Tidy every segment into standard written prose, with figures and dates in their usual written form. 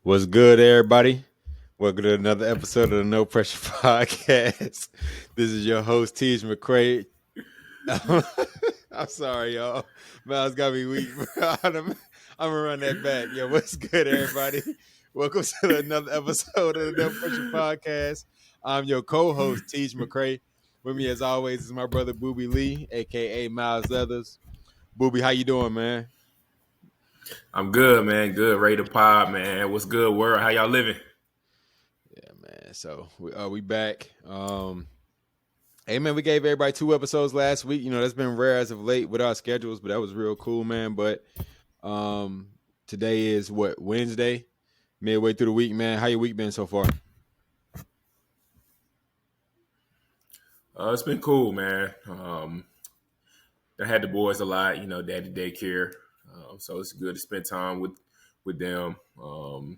What's good, everybody? Welcome to another episode of the No Pressure Podcast. This is your host, Tej McCray. I'm sorry, y'all. Miles got me weak, bro. I'm gonna run that back. Yo, what's good, everybody? Welcome to another episode of the No Pressure Podcast. I'm your co-host, Tej McCray. With me, as always, is my brother Booby Lee, aka Miles Leathers. Booby, how you doing, man? I'm good, man. Good. Ready to pod, man. What's good, world? How y'all living? Yeah, man. So we back. Hey, man, we gave everybody 2 episodes last week. You know, that's been rare as of late with our schedules, but that was real cool, man. But today is what, Wednesday, midway through the week, man. How your week been so far? It's been cool, man. I had the boys a lot, daddy daycare. So it's good to spend time with them. I'll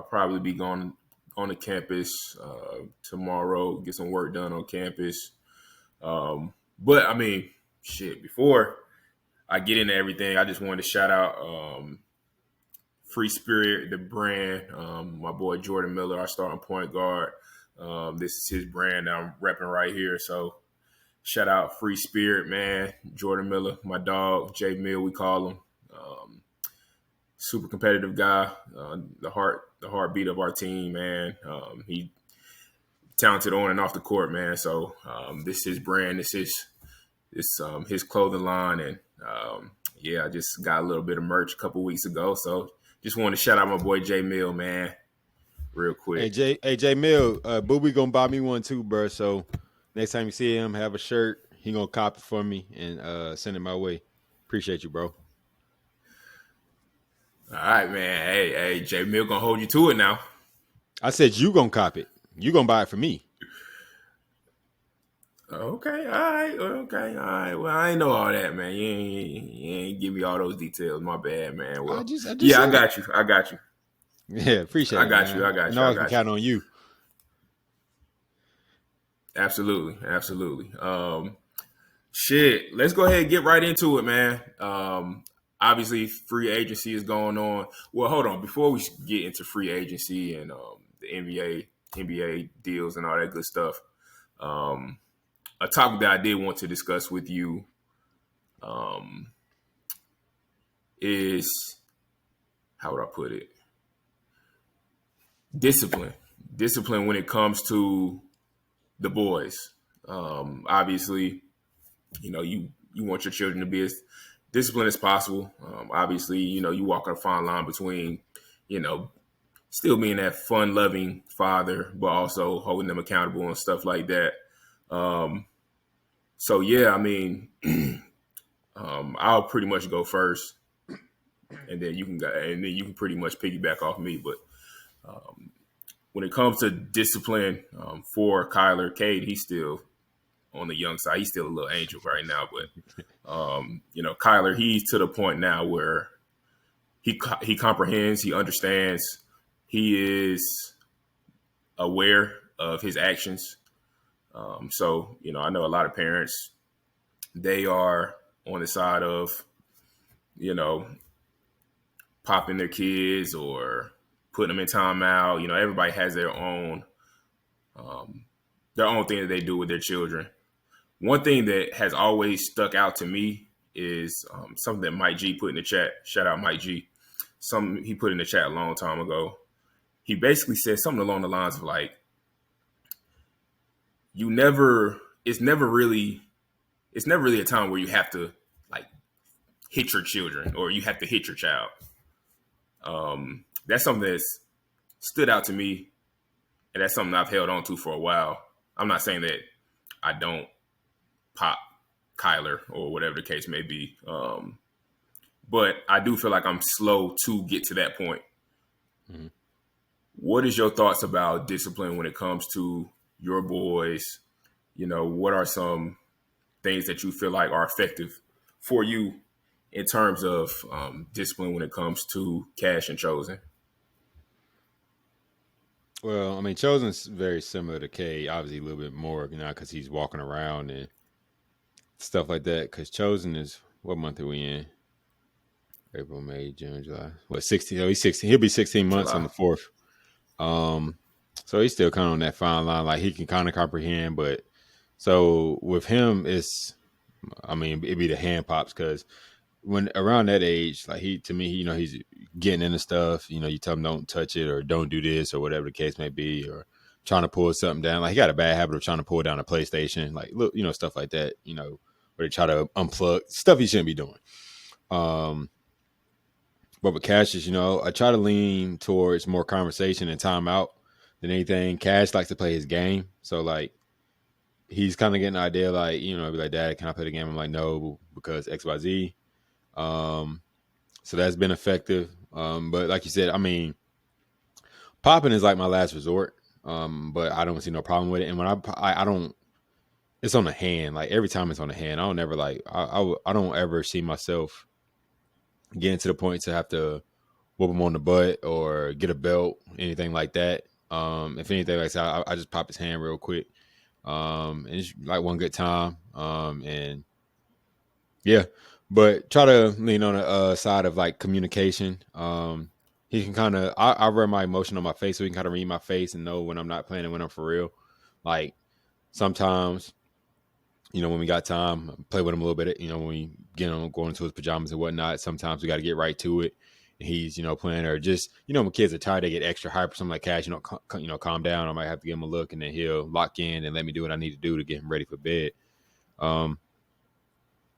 probably be going on the campus tomorrow, get some work done on campus. But I mean, shit, before I get into everything, I just wanted to shout out Free Spirit, the brand. My boy Jordan Miller, our starting point guard. This is his brand that I'm repping right here. So shout out Free Spirit, man. Jordan Miller, my dog, J Mill, we call him. Super competitive guy, the heartbeat of our team, man. He talented on and off the court, man. So this is his brand. This is his clothing line, and I just got a little bit of merch a couple weeks ago. So just wanted to shout out my boy J Mill, man, real quick. Hey, J Mill, Booby gonna buy me one too, bro. So next time you see him, have a shirt. He gonna cop it for me and send it my way. Appreciate you, bro. All right, man. Hey, J Mill gonna hold you to it now. I said you gonna cop it. You gonna buy it for me. Okay, all right. Well, I ain't know all that, man. You ain't give me all those details. My bad, man. Well, I just I said got you. Yeah, appreciate it. I got Man. you. I know I can count on you. Absolutely. Shit, let's go ahead and get right into it, man. Obviously, free agency is going on. Well, hold on. Before we get into free agency and the NBA deals and all that good stuff, a topic that I did want to discuss with you is, how would I put it? Discipline when it comes to the boys. Obviously, you want your children to be as disciplined as possible. Obviously, you walk a fine line between, still being that fun-loving father, but also holding them accountable and stuff like that. So yeah, I mean, I'll pretty much go first, and then you can pretty much piggyback off me. But when it comes to discipline for Kyler, Cade, he's still on the young side. He's still a little angel right now, but Kyler, he's to the point now where he comprehends, he understands, he is aware of his actions. So I know a lot of parents, they are on the side of popping their kids or putting them in timeout. Everybody has their own thing that they do with their children. One thing that has always stuck out to me is something that Mike G put in the chat. Shout out Mike G. Something he put in the chat a long time ago. He basically said something along the lines of like, it's never really a time where you have to like hit your children or you have to hit your child. That's something that's stood out to me, and that's something I've held on to for a while. I'm not saying that I don't pop Kyler or whatever the case may be. But I do feel like I'm slow to get to that point. Mm-hmm. What is your thoughts about discipline when it comes to your boys? What are some things that you feel like are effective for you in terms of discipline when it comes to Cash and Chosen? Well, I mean, Chosen's very similar to K, obviously a little bit more, because he's walking around and stuff like that. Because Chosen is, what month are we in? April, May, June, July. What 16? Oh, he's 16. He'll be 16 months on July. the 4th. So he's still kind of on that fine line. Like he can kind of comprehend, but so with him, it'd be the hand pops because when around that age, like to me, he's getting into stuff. You tell him don't touch it or don't do this or whatever the case may be, or trying to pull something down. Like he got a bad habit of trying to pull down a PlayStation, like look, stuff like that. Where they try to unplug stuff he shouldn't be doing. But with Cassius, I try to lean towards more conversation and timeout than anything. Cash likes to play his game, so like he's kind of getting an idea, like be like, Dad, can I play the game? I'm like, no, because XYZ. So that's been effective. But like you said, I mean, popping is like my last resort. But I don't see no problem with it. And when I don't, it's on the hand. Like every time it's on the hand, I don't ever like I don't ever see myself getting to the point to have to whoop him on the butt or get a belt, anything like that. If anything like that, I just pop his hand real quick. And it's like one good time. And yeah, but try to lean on the side of like communication. He can kind of, I wear my emotion on my face so he can kind of read my face and know when I'm not playing and when I'm for real. Like sometimes, when we got time, play with him a little bit, when we get on going into his pajamas and whatnot, sometimes we got to get right to it. And he's, playing or just, when kids are tired, they get extra hyper, something like Cash, calm down. I might have to give him a look and then he'll lock in and let me do what I need to do to get him ready for bed. But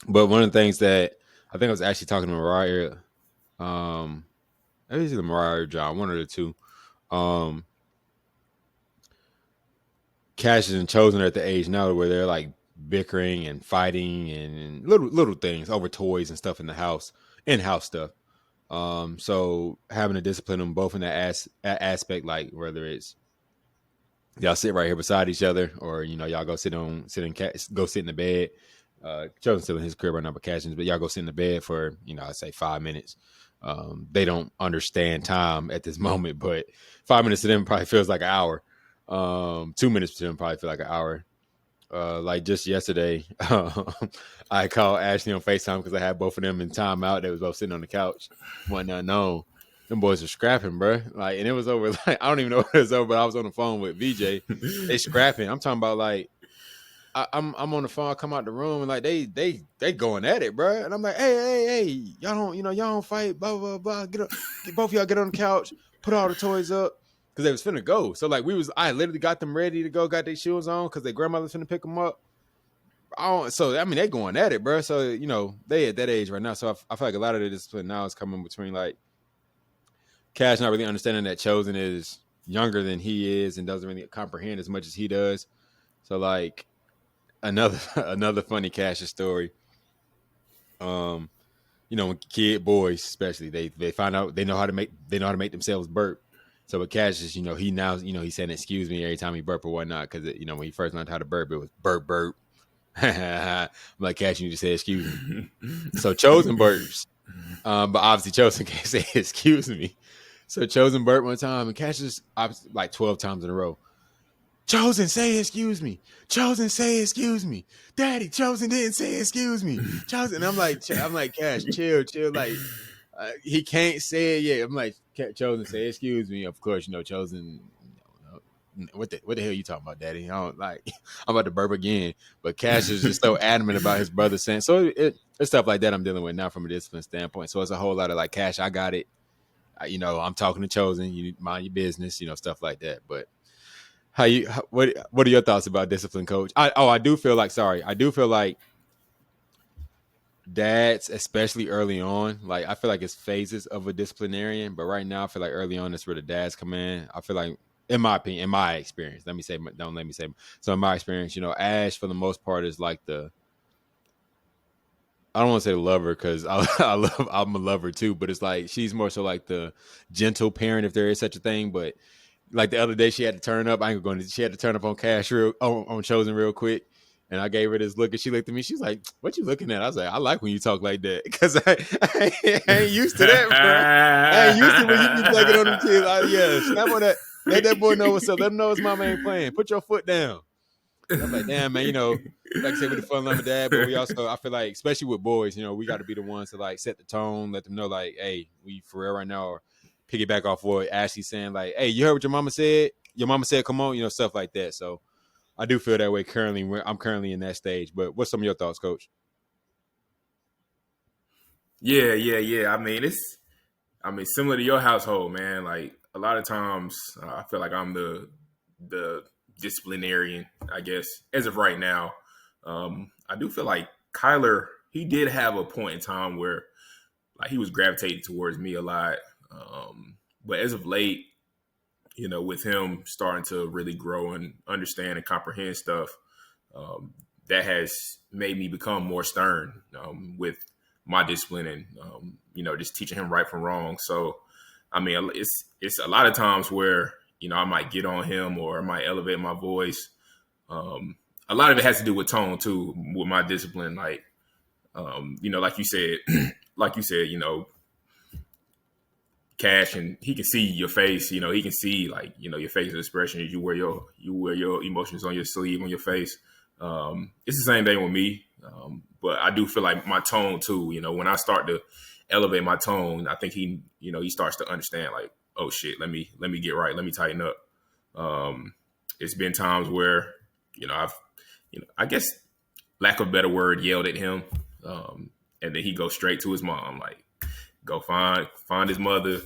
one of the things that I think I was actually talking to Mariah, maybe it's either Mariah or John, one of the two. Cash and Chosen are at the age now where they're like bickering and fighting and little things over toys and stuff in the house, in-house stuff. So having to discipline them both in that aspect, like whether it's y'all sit right here beside each other or y'all go sit in the bed. Chosen's still in his crib right now, but Cashion's, but y'all go sit in the bed for I'd say 5 minutes. They don't understand time at this moment, but 5 minutes to them probably feels like an hour. 2 minutes to them probably feel like an hour. Like just yesterday, I called Ashley on FaceTime because I had both of them in timeout. They was both sitting on the couch. One unknown. Them boys were scrapping, bro. Like, and it was over. Like, I don't even know what it was over, but I was on the phone with VJ. They scrapping. I'm talking about like, I'm on the phone. I come out the room and like they going at it, bro. And I'm like, hey, y'all don't fight. Blah blah blah. Both of y'all get on the couch. Put all the toys up because they was finna go. So like I literally got them ready to go. Got their shoes on because their grandmother's finna pick them up. So I mean they going at it, bro. So they at that age right now. So I feel like a lot of the discipline now is coming between like Cash not really understanding that Chosen is younger than he is and doesn't really comprehend as much as he does. So like. Another funny Cassius story. When boys especially they find out they know how to make themselves burp. So with Cassius, he now he's saying excuse me every time he burp or whatnot because when he first learned how to burp, it was burp burp. I'm like Cassius, you just say excuse me. So Chosen burps, but obviously Chosen can't say excuse me. So Chosen burped one time and Cassius like 12 times in a row. Chosen, say excuse me. Chosen, say excuse me. Daddy, Chosen didn't say excuse me. Chosen, I'm like, Cash, chill. Like, he can't say it yet. I'm like, Chosen, say excuse me. Of course, Chosen. What the hell are you talking about, Daddy? I don't like. I'm about to burp again. But Cash is just so adamant about his brother saying. So it's stuff like that I'm dealing with now from a discipline standpoint. So it's a whole lot of like, Cash, I got it. I'm talking to Chosen. You mind your business. Stuff like that. But. What are your thoughts about discipline, Coach? I do feel like dads, especially early on, like I feel like it's phases of a disciplinarian, but right now I feel like early on that's where the dads come in. I feel like, in my opinion, in my experience, don't let me say. So in my experience, Ash for the most part is like I don't want to say the lover because I'm a lover too, but it's like she's more so like the gentle parent if there is such a thing, but. Like the other day, she had to turn up. She had to turn up on Cash on Chosen real quick, and I gave her this look, and she looked at me. She's like, "What you looking at?" I was like, "I like when you talk like that because I ain't used to that, bro. I ain't used to when you be plugging on them kids. Yeah, snap on that. Let that boy know what's up. Let him know his mama ain't playing. Put your foot down." I'm like, damn, man, like I said, with the fun loving dad, but we also, I feel like, especially with boys, we got to be the ones to like set the tone, let them know, like, hey, we for real right now, or piggyback off what Ashley's saying, like, hey, you heard what your mama said? Your mama said, come on, stuff like that. So I do feel that way currently. I'm currently in that stage. But what's some of your thoughts, Coach? Yeah. I mean, similar to your household, man. Like a lot of times, I feel like I'm the disciplinarian, I guess, as of right now. I do feel like Kyler, he did have a point in time where like he was gravitating towards me a lot. But as of late, with him starting to really grow and understand and comprehend stuff, um, that has made me become more stern with my discipline and just teaching him right from wrong. So, I mean, it's a lot of times where I might get on him or I might elevate my voice. A lot of it has to do with tone too, with my discipline. Like, like you said, Cash, and he can see your face. He can see like your facial expression. You wear your emotions on your sleeve, on your face. It's the same thing with me, but I do feel like my tone too. When I start to elevate my tone, I think he starts to understand like, oh shit, let me get right, let me tighten up. It's been times where I've I guess lack of a better word yelled at him, and then he goes straight to his mom, like go find his mother,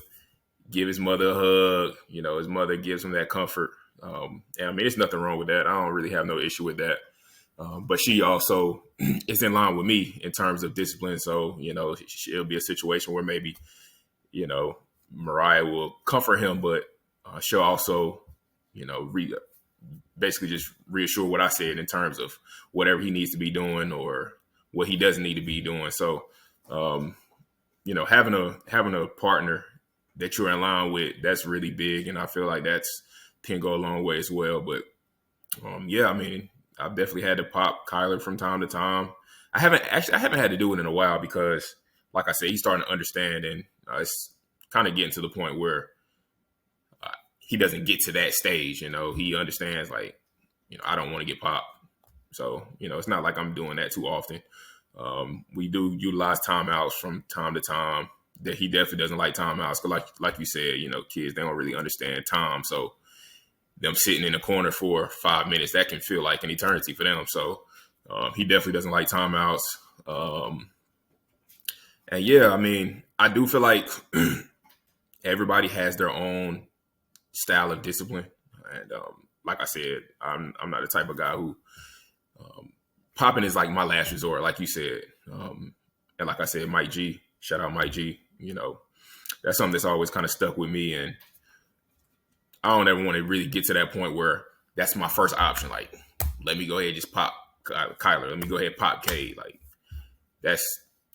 give his mother a hug. His mother gives him that comfort. And I mean, there's nothing wrong with that. I don't really have no issue with that. But she also is in line with me in terms of discipline. So, it'll be a situation where maybe, Mariah will comfort him, but she'll also, basically just reassure what I said in terms of whatever he needs to be doing or what he doesn't need to be doing. So, having a partner that you're in line with, that's really big. And I feel like that's can go a long way as well. But I mean, I've definitely had to pop Kyler from time to time. I haven't had to do it in a while because, like I said, he's starting to understand, and it's kind of getting to the point where he doesn't get to that stage. He understands like, I don't want to get popped. So, it's not like I'm doing that too often. We do utilize timeouts from time to time. That he definitely doesn't like timeouts. Cause like you said, kids, they don't really understand time. So them sitting in the corner for 5 minutes, that can feel like an eternity for them. So he definitely doesn't like timeouts. And yeah, I mean, I do feel like everybody has their own style of discipline. And like I said, I'm not the type of guy who popping is like my last resort, like you said. And like I said, Mike G, shout out Mike G. That's something that's always kind of stuck with me. And I don't ever want to really get to that point where that's my first option. Like, let me go ahead and just pop Kyler. Let me go ahead and pop Cade. Like,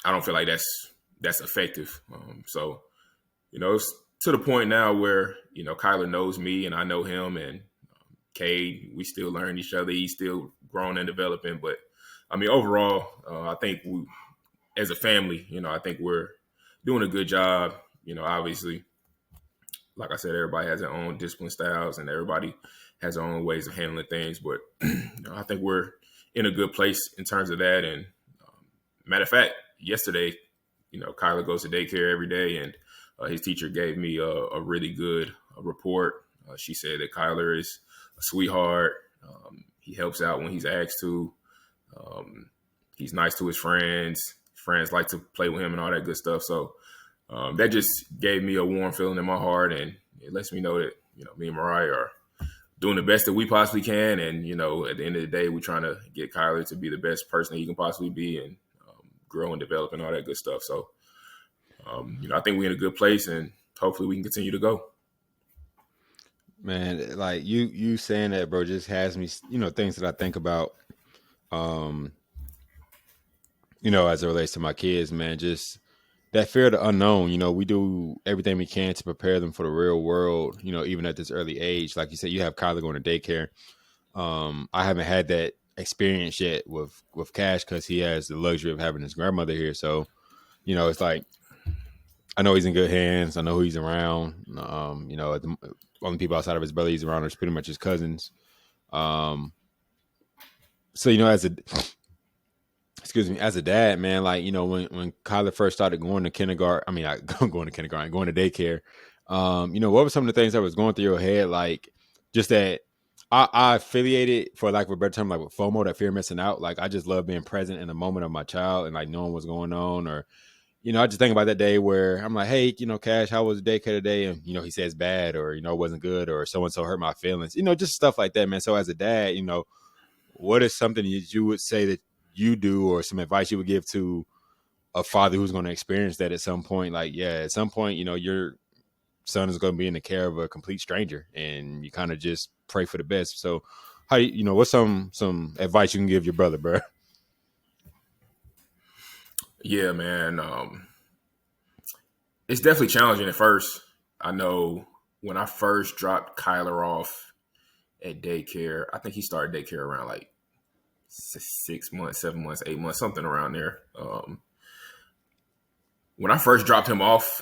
I don't feel like that's effective. So, it's to the point now where, Kyler knows me and I know him, and Cade, we still learn each other. He's still growing and developing. But I mean, overall, I think we, as a family, I think we're doing a good job. Obviously, like I said, everybody has their own discipline styles and everybody has their own ways of handling things. But I think we're in a good place in terms of that. And matter of fact, yesterday, Kyler goes to daycare every day, and his teacher gave me a really good report. She said that Kyler is a sweetheart. He helps out when he's asked to. He's nice to his friends. Friends like to play with him and all that good stuff. So that just gave me a warm feeling in my heart, and it lets me know that me and Mariah are doing the best that we possibly can. And at the end of the day, we're trying to get Kyler to be the best person he can possibly be, and grow and develop and all that good stuff. So I think we're in a good place, and hopefully we can continue to go. Man, like you saying that, bro, just has me, things that I think about, as it relates to my kids, man, just that fear of the unknown. We do everything we can to prepare them for the real world, even at this early age. Like you said, you have Kyler going to daycare. I haven't had that experience yet with Cash because he has the luxury of having his grandmother here. So, it's like, I know he's in good hands. I know who he's around. The only people outside of his brother he's around is pretty much his cousins. So, you know, as a dad, man, like, you know, when Kyler first started going to kindergarten, I mean, I going to kindergarten, going to daycare, you know, what were some of the things that was going through your head? Like, just that I affiliated, for lack of a better term, like with FOMO, that fear of missing out. Like, I just love being present in the moment of my child and like knowing what's going on. Or, you know, I just think about that day where I'm like, hey, you know, Cash, how was daycare today? And, you know, he says bad, or, you know, it wasn't good, or so and so hurt my feelings, you know, just stuff like that, man. So as a dad, you know, what is something that you would say that you do, or some advice you would give to a father who's going to experience that at some point? Like, yeah, at some point, you know, your son is going to be in the care of a complete stranger, and you kind of just pray for the best. So, how you know, what's some advice you can give your brother, bro? Yeah, man. It's definitely challenging at first. I know when I first dropped Kyler off at daycare, I think he started daycare around like 6 months, 7 months, 8 months, something around there. When I first dropped him off,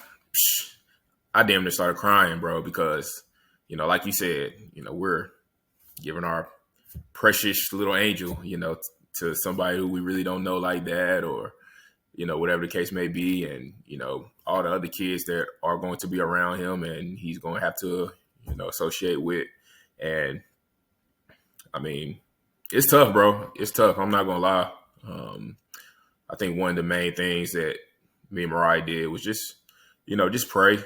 I damn near started crying, bro, because, you know, like you said, you know, we're giving our precious little angel, you know, to somebody who we really don't know like that, or, you know, whatever the case may be. And, you know, all the other kids that are going to be around him and he's going to have to, you know, associate with. And I mean, it's tough, bro. It's tough. I'm not going to lie. I think one of the main things that me and Mariah did was just, you know, just pray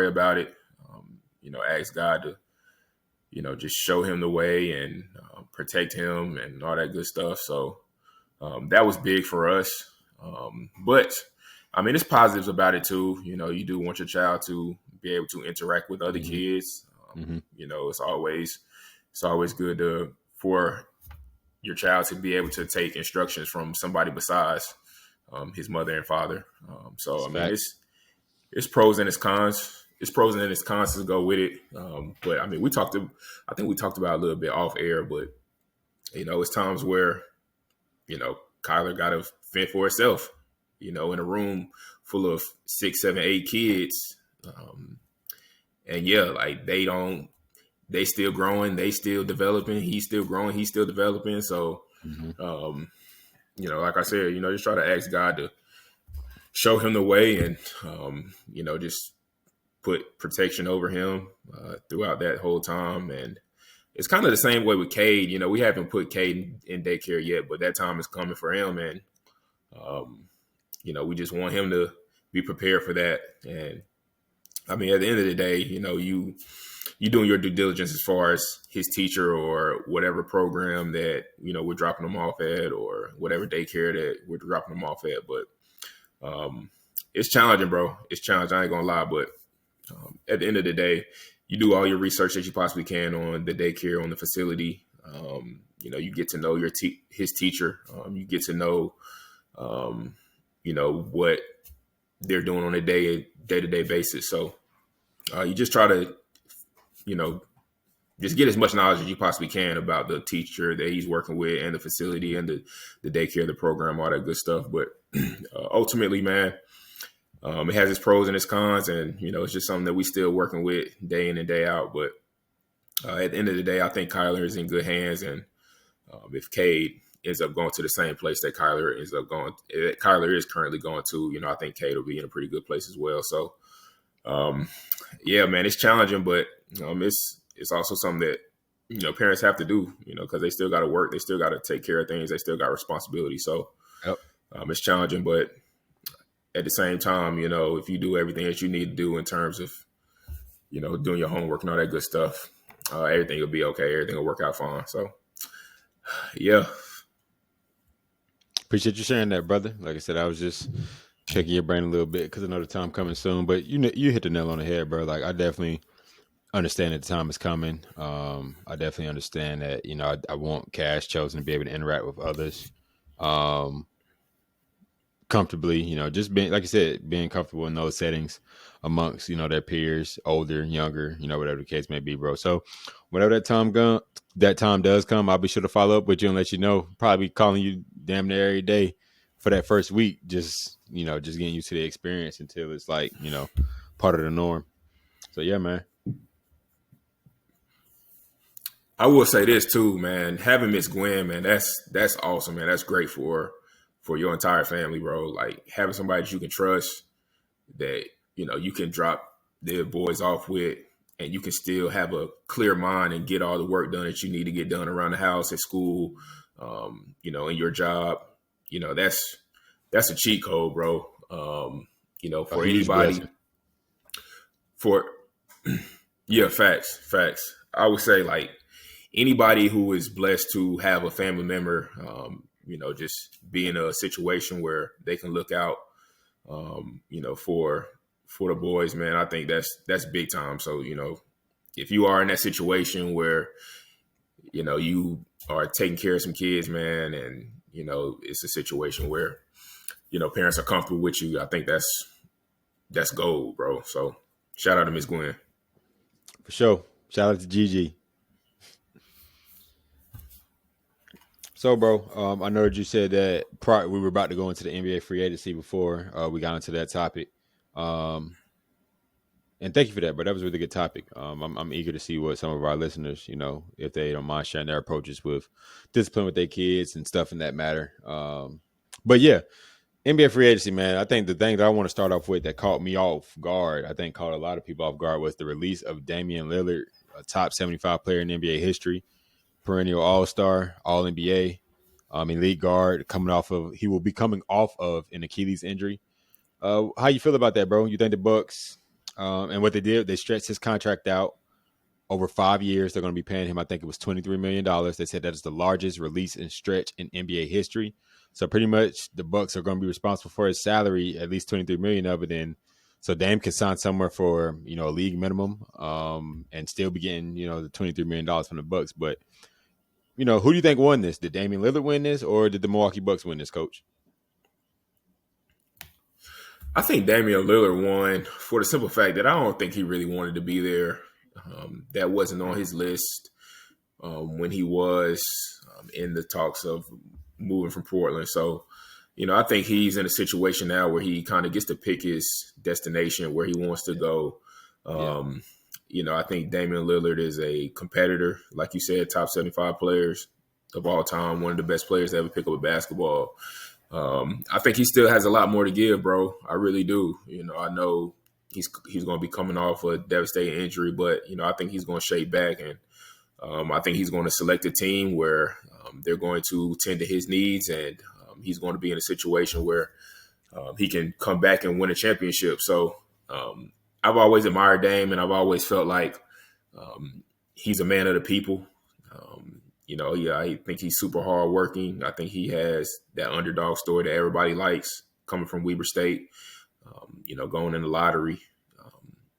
about it. You know, ask God to, you know, just show him the way and protect him and all that good stuff. So that was big for us. But I mean, there's positives about it too. You know, you do want your child to be able to interact with other Mm-hmm. kids. Mm-hmm. You know, it's always good for your child to be able to take instructions from somebody besides his mother and father. So It's I a mean, fact. it's pros and its cons. It's pros and its cons to go with it. But I mean, I think we talked about it a little bit off air, but you know, it's times where, you know, Kyler got to fend for herself, you know, in a room full of 6, 7, 8 kids. And yeah, like they still growing, they still developing, he's still growing, he's still developing. So, Mm-hmm. um, you know, like I said, you know, just try to ask God to show him the way and, you know, just put protection over him throughout that whole time. And it's kind of the same way with Cade. You know, we haven't put Cade in daycare yet, but that time is coming for him. And, um, you know, we just want him to be prepared for that. And I mean, at the end of the day, you know, you doing your due diligence as far as his teacher or whatever program that, you know, we're dropping him off at, or whatever daycare that we're dropping him off at. But it's challenging, bro. It's challenging. I ain't gonna lie, but at the end of the day, you do all your research that you possibly can on the daycare, on the facility. You know, you get to know his teacher. You get to know, you know, what they're doing on a day-to-day basis. So you just try to, you know, just get as much knowledge as you possibly can about the teacher that he's working with and the facility and the daycare, the program, all that good stuff. But ultimately, man, it has its pros and its cons, and you know, it's just something that we still working with day in and day out. But at the end of the day, I think Kyler is in good hands, and if Cade ends up going to the same place that Kyler is currently going to, you know, I think Cade will be in a pretty good place as well. So, yeah, man, it's challenging, but it's also something that, you know, parents have to do, you know, because they still got to work, they still got to take care of things, they still got responsibility. So Yep. it's challenging, but at the same time, you know, if you do everything that you need to do in terms of, you know, doing your homework and all that good stuff, everything will be okay. Everything will work out fine. So, yeah. Appreciate you sharing that, brother. Like I said, I was just checking your brain a little bit because I know the time coming soon. But you hit the nail on the head, bro. Like, I definitely understand that the time is coming. I definitely understand that, you know, I want Cash Chosen to be able to interact with others comfortably, you know, just being, like I said, being comfortable in those settings amongst, you know, their peers, older, younger, you know, whatever the case may be, bro. So whenever that time does come, I'll be sure to follow up with you and let you know. Probably calling you damn near every day for that first week, just, you know, just getting used to the experience until it's like, you know, part of the norm. So yeah, man. I will say this too, man. Having Miss Gwen, man, that's awesome, man. That's great for your entire family, bro. Like having somebody that you can trust, that you can drop their boys off with, and you can still have a clear mind and get all the work done that you need to get done around the house, at school, in your job. That's a cheat code, bro. A For huge anybody, blessing. for yeah, facts. I would say like anybody who is blessed to have a family member, just be in a situation where they can look out, for the boys, man. I think that's big time. So, if you are in that situation where, you are taking care of some kids, man, and, it's a situation where, parents are comfortable with you, I think that's gold, bro. So shout out to Miss Gwen. For sure. Shout out to Gigi. So, bro, I know that you said that we were about to go into the NBA free agency before we got into that topic. Um, and thank you for that, bro. That was a really good topic. I'm eager to see what some of our listeners, if they don't mind sharing their approaches with discipline with their kids and stuff in that matter. But yeah, NBA free agency, man. I think the thing that I want to start off with that caught me off guard, I think caught a lot of people off guard, was the release of Damian Lillard, a top 75 player in NBA history, perennial All-Star, All-NBA, elite guard, he will be coming off of an Achilles injury. How you feel about that, bro? You think the Bucks and what they did, they stretched his contract out over 5 years. They're going to be paying him, I think it was $23 million. They said that is the largest release and stretch in NBA history. So pretty much the Bucks are going to be responsible for his salary, at least $23 million of it. And so Dame can sign somewhere for a league minimum, and still be getting the $23 million from the Bucks. But who do you think won this? Did Damian Lillard win this, or did the Milwaukee Bucks win this, Coach? I think Damian Lillard won for the simple fact that I don't think he really wanted to be there. That wasn't on his list when he was in the talks of moving from Portland. So, I think he's in a situation now where he kind of gets to pick his destination, where he wants to go. I think Damian Lillard is a competitor, like you said, top 75 players of all time, one of the best players to ever pick up a basketball. I think he still has a lot more to give, bro. I really do. I know he's going to be coming off a devastating injury, but I think he's going to shape back, and I think he's going to select a team where they're going to tend to his needs, and he's going to be in a situation where he can come back and win a championship. So I've always admired Dame, and I've always felt like he's a man of the people. I think he's super hardworking. I think he has that underdog story that everybody likes, coming from Weber State, going in the lottery,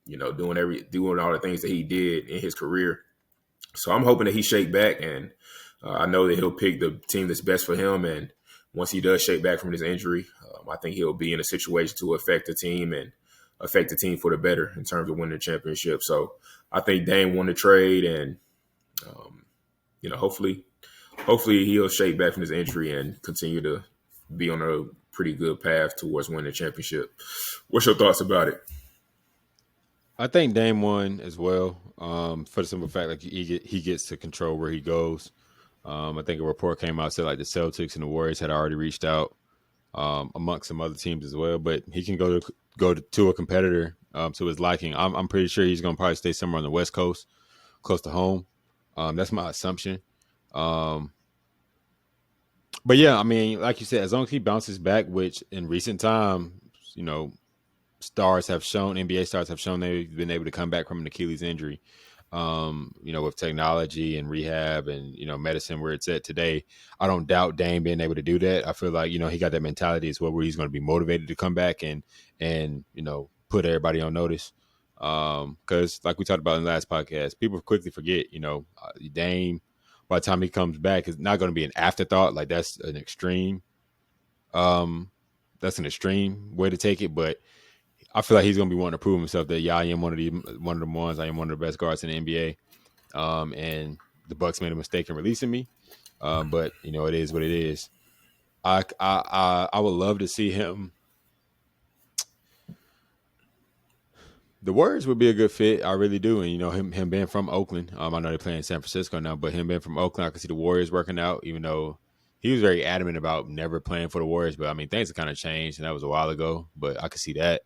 doing all the things that he did in his career. So I'm hoping that he shake back, and I know that he'll pick the team that's best for him. And once he does shake back from his injury, I think he'll be in a situation to affect the team and affect the team for the better in terms of winning the championship. So I think Dame won the trade, and hopefully he'll shake back from his injury and continue to be on a pretty good path towards winning the championship. What's your thoughts about it? I think Dame won as well, for the simple fact like he gets to control where he goes. I think a report came out said like the Celtics and the Warriors had already reached out, amongst some other teams as well. But he can go to a competitor to his liking. I'm pretty sure he's going to probably stay somewhere on the West Coast, close to home. That's my assumption. But yeah, I mean, like you said, as long as he bounces back, which in recent time, NBA stars have shown they've been able to come back from an Achilles injury. With technology and rehab and, medicine where it's at today, I don't doubt Dame being able to do that. I feel like, he got that mentality as well, where he's going to be motivated to come back and put everybody on notice. Cause like we talked about in the last podcast, people quickly forget, Dame, by the time he comes back, is not going to be an afterthought. Like that's an extreme way to take it. But I feel like he's going to be wanting to prove himself that, I am one of the ones. I am one of the best guards in the NBA. And the Bucks made a mistake in releasing me. But it is what it is. I would love to see him. The Warriors would be a good fit. I really do. And, him being from Oakland, I know they're playing in San Francisco now, but him being from Oakland, I can see the Warriors working out, even though he was very adamant about never playing for the Warriors. But, I mean, things have kind of changed, and that was a while ago, but I could see that.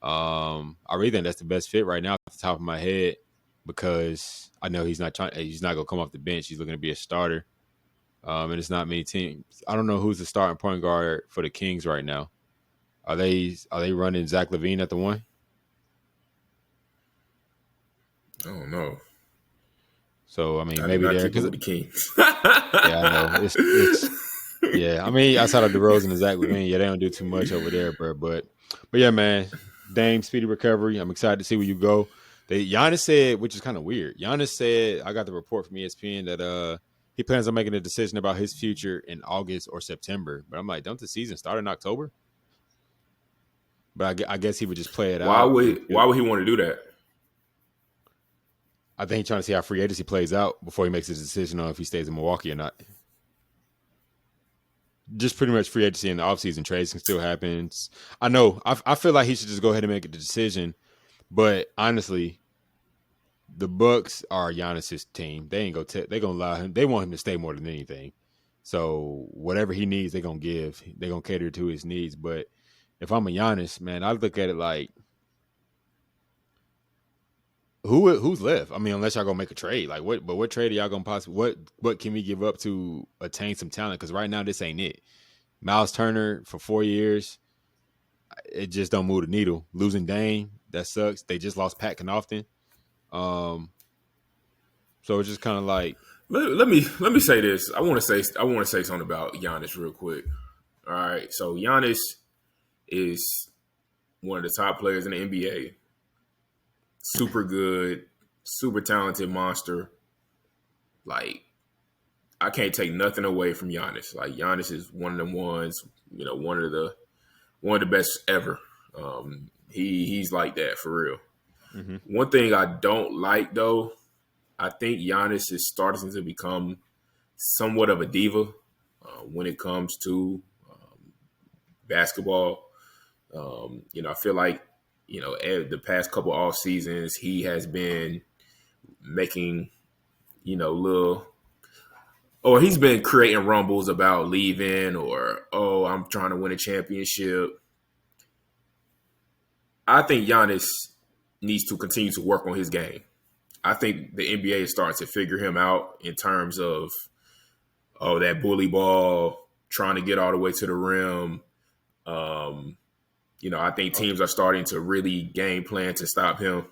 I really think that's the best fit right now off the top of my head because I know he's not going to come off the bench. He's looking to be a starter. And it's not many teams. I don't know who's the starting point guard for the Kings right now. Are they running Zach LaVine at the one? I don't know. So I mean, I do maybe not there keep up because with the Kings. yeah, I know it's yeah. I mean, outside of DeRozan and Zach LaVine, yeah, they don't do too much over there, bro. But yeah, man, Dame speedy recovery. I'm excited to see where you go. Giannis said, which is kind of weird. Giannis said, I got the report from ESPN that he plans on making a decision about his future in August or September. But I'm like, don't the season start in October? But I guess he would just play it why out would until why would he want to do that? I think he's trying to see how free agency plays out before he makes his decision on if he stays in Milwaukee or not. Just pretty much free agency in the offseason. Trades can still happen. I know. I feel like he should just go ahead and make a decision. But honestly, the Bucks are Giannis's team. They ain't they gonna allow him. They want him to stay more than anything. So whatever he needs, they're gonna give. They're gonna cater to his needs. But if I'm a Giannis, man, I look at it like who's left? I mean, unless y'all gonna make a trade, like what? But what trade are y'all gonna possibly? What can we give up to attain some talent? Because right now this ain't it. Miles Turner for 4 years, it just don't move the needle. Losing Dame, that sucks. They just lost Pat Connaughton. So it's just kind of like Let me say this. I want to say something about Giannis real quick. All right, so Giannis is one of the top players in the NBA. Super good, super talented monster. Like, I can't take nothing away from Giannis. Like, Giannis is one of them ones, one of the best ever. He's like that for real. mm-hmm. One thing I don't like though, I think Giannis is starting to become somewhat of a diva when it comes to basketball. I feel like the past couple off seasons he has been making little, or he's been creating rumbles about leaving, or I'm trying to win a championship. I think Giannis needs to continue to work on his game. I think the NBA is starting to figure him out in terms of that bully ball, trying to get all the way to the rim. I think teams are starting to really game plan to stop him.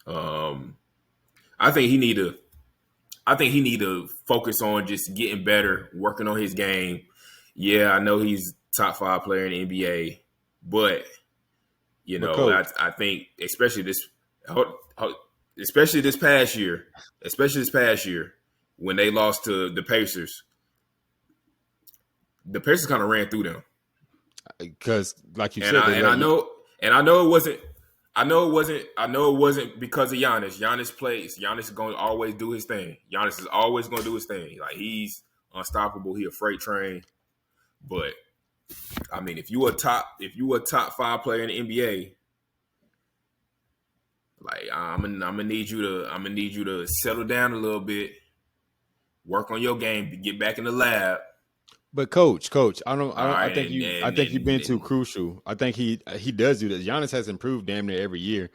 I think he need to focus on just getting better, working on his game. Yeah, I know he's top 5 player in the NBA, but But coach, I think especially this past year, when they lost to the Pacers kind of ran through them. because like you And said, I they and let I you. know and I know it wasn't. I know it wasn't because of Giannis. Giannis plays. Giannis is going to always do his thing. Giannis is always going to do his thing. Like, he's unstoppable. He a freight train. But I mean, if you a top 5 player in the NBA, like, I'm gonna need you to settle down a little bit, work on your game, get back in the lab. But coach, All I right, think I think you've been too crucial. I think he does do that. Giannis has improved damn near every year.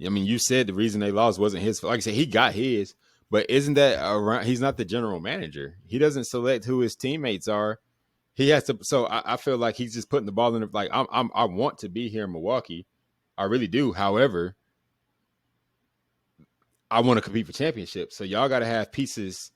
I mean, you said the reason they lost wasn't his fault. Like I said, he got his, but isn't that around? He's not the general manager. He doesn't select who his teammates are. He has to. So I feel like he's just putting the ball in. Like I want to be here in Milwaukee. I really do. However, I want to compete for championships. So y'all got to have pieces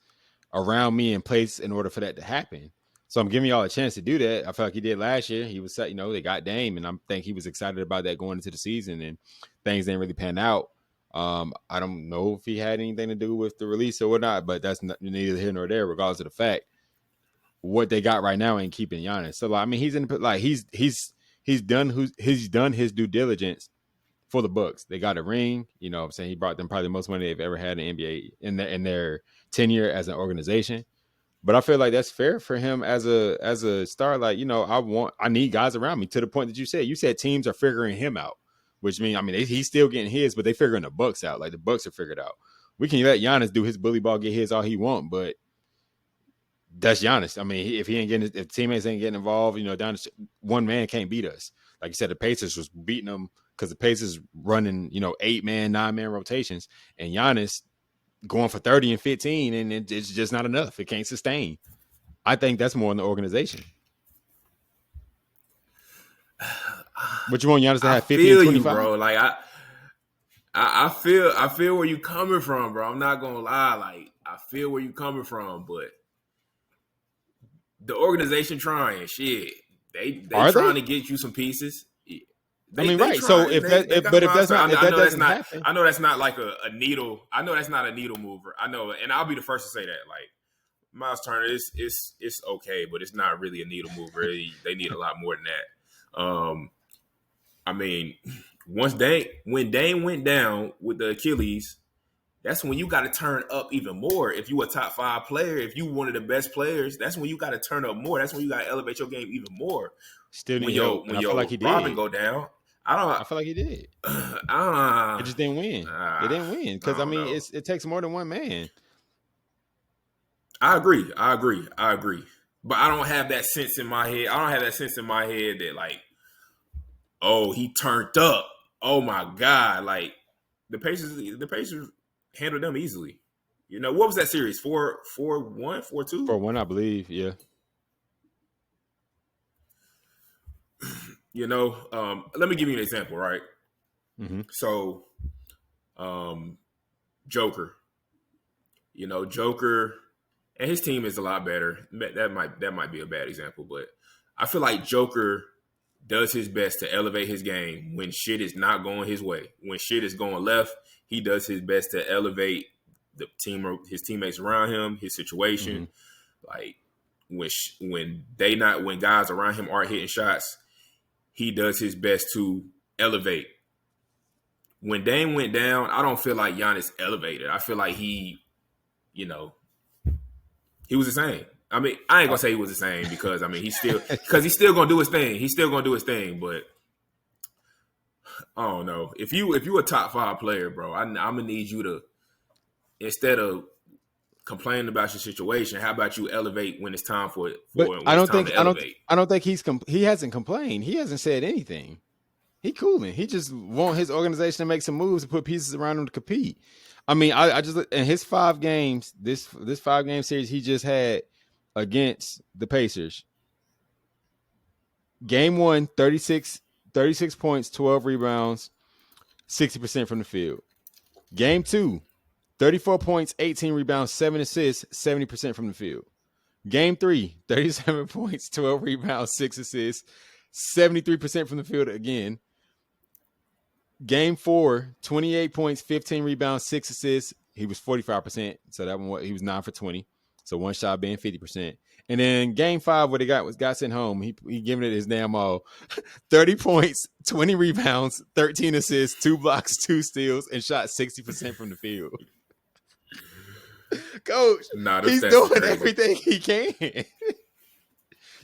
around me in place in order for that to happen. So I'm giving y'all a chance to do that. I felt like he did last year. He was, they got Dame, and I think he was excited about that going into the season, and things didn't really pan out. I don't know if he had anything to do with the release or whatnot, but that's neither here nor there. Regardless of the fact, what they got right now ain't keeping Giannis. So I mean, he's done his due diligence for the Bucks. They got a ring. I'm saying he brought them probably the most money they've ever had in the NBA in their tenure as an organization. But I feel like that's fair for him as a star. Like, I need guys around me, to the point that you said. You said teams are figuring him out. which means he's still getting his, but they figuring the Bucks out. Like the Bucks are figured out. We can let Giannis do his bully ball, get his all he want, but that's Giannis. If he ain't getting, if teammates ain't getting involved, down one man can't beat us. Like you said, the Pacers was beating them because the Pacers running 8-man, 9-man rotations, and Giannis going for 30 and 15, and it's just not enough. It can't sustain. I think that's more in the organization. But you want Giannis to have 50 and 25? Bro. Like I feel where you coming from, bro. I'm not gonna lie. Like I feel where you coming from, but the organization trying shit. They trying to get you some pieces. Right. Trying. So if that's not happen, I know that's not like a needle. I know that's not a needle mover. I know, and I'll be the first to say that. Like Miles Turner, it's okay, but it's not really a needle mover. They need a lot more than that. When Dame went down with the Achilles, that's when you got to turn up even more. If you a top 5 player, if you one of the best players, that's when you got to turn up more. That's when you got to elevate your game even more. Still need help. When I feel like he did. Robin go down, I feel like he did. It just didn't win. It didn't win because it takes more than one man. I agree, but I don't have that sense in my head. That like, oh, he turned up. Oh my God, like the Pacers handled them easily. What was that series? 4-1, 4-2? 4-1, I believe. Yeah. Let me give you an example, right? Mm-hmm. So, Joker. Joker and his team is a lot better. That might be a bad example, but I feel like Joker does his best to elevate his game when shit is not going his way. When shit is going left, he does his best to elevate the team or his teammates around him, his situation. Mm-hmm. Like when guys around him aren't hitting shots, he does his best to elevate. When Dame went down, I don't feel like Giannis elevated. I feel like he was the same. I ain't gonna say he was the same because he's still gonna do his thing. He's still gonna do his thing, but I don't know. If you a top 5 player, bro, I'm gonna need you to, instead of complaining about your situation, how about you elevate when it's time for it? I don't think he hasn't complained. He hasn't said anything. He cooling. He just want his organization to make some moves to put pieces around him to compete. I just in his 5 games, this 5-game series he just had against the Pacers. Game 1, 36 points, 12 rebounds, 60% from the field. Game 2, 34 points, 18 rebounds, 7 assists, 70% from the field. Game 3, 37 points, 12 rebounds, 6 assists, 73% from the field again. Game 4, 28 points, 15 rebounds, 6 assists. He was 45%. So that one, he was 9 for 20. So one shot being 50%. And then game 5, what he got sent home. He giving it his damn all. 30 points, 20 rebounds, 13 assists, 2 blocks, 2 steals, and shot 60% from the field. Coach, he's doing everything he can.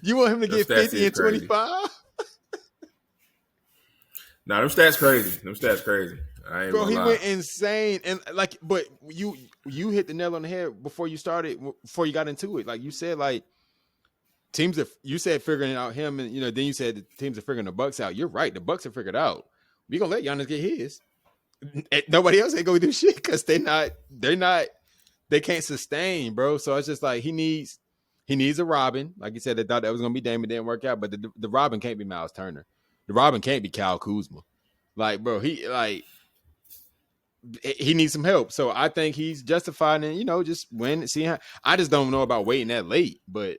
You want him to get 50 and 25? Nah, them stats crazy. Bro, he went insane. And but you hit the nail on the head before you got into it. Like you said, like you said figuring out him, and then you said the teams are figuring the Bucks out. You're right, the Bucks are figured out. We gonna let Giannis get his. Nobody else ain't gonna do shit because they can't sustain, bro. So it's just like he needs a Robin. Like you said, they thought that was gonna be Dame, it didn't work out. But the Robin can't be Miles Turner. The Robin can't be Kyle Kuzma. Like, bro, he needs some help. So I think he's justified in, just seeing how. I just don't know about waiting that late. But